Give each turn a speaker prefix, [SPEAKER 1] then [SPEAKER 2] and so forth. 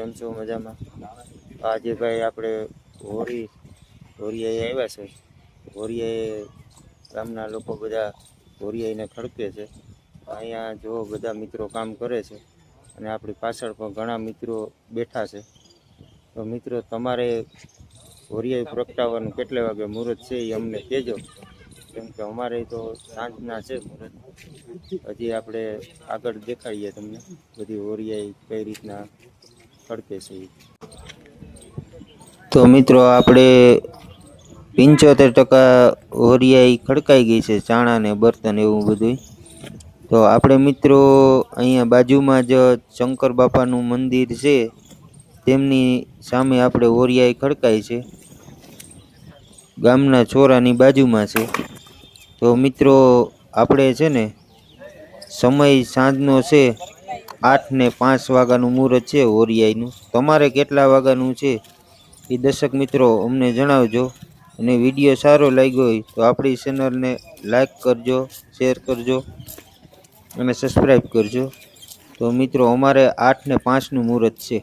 [SPEAKER 1] કેમ છો? મજામાં? આજે ભાઈ આપણે હોરિયાએ આવ્યા છે. હોરિયાએ ગામના લોકો બધા હોરિયાઈને ખડકે છે. અહીંયા જો બધા મિત્રો કામ કરે છે અને આપણી પાછળ પણ ઘણા મિત્રો બેઠા છે. તો મિત્રો, તમારે હોરિયાઈ પ્રગટાવવાનું કેટલા વાગે મુહૂર્ત છે એ અમને કહેજો, કેમ કે અમારે તો સાંજના છે મુહૂર્ત. હજી આપણે આગળ દેખાડીએ તમને બધી હોરિયાઈ કઈ રીતના ખડકે છે. તો મિત્રો, આપણે 75% હોરિયાઈ ખડકાઈ ગઈ છે, ચાણા ને બર્તન એવું બધું. તો આપણે મિત્રો અહીંયા બાજુમાં જ શંકર બાપાનું મંદિર છે, તેમની સામે આપણે હોરિયાઈ ખડકાઈ છે, ગામના ચોરાની બાજુમાં છે. તો મિત્રો, આપણે છે ને સમય સાંજનો છે, 8 ને 5 વાગ્યાનું મુહૂર્ત છે હોરિયાઈનું. તમારે કેટલા વાગ્યાનું છે એ દર્શક મિત્રો અમને જણાવજો. અને વિડીયો સારો લાગ્યો હોય તો આપણી ચેનલને લાઈક કરજો, શેર કરજો અને સબસ્ક્રાઈબ કરજો. તો મિત્રો, અમારે 8 ને 5નું મુહૂર્ત છે.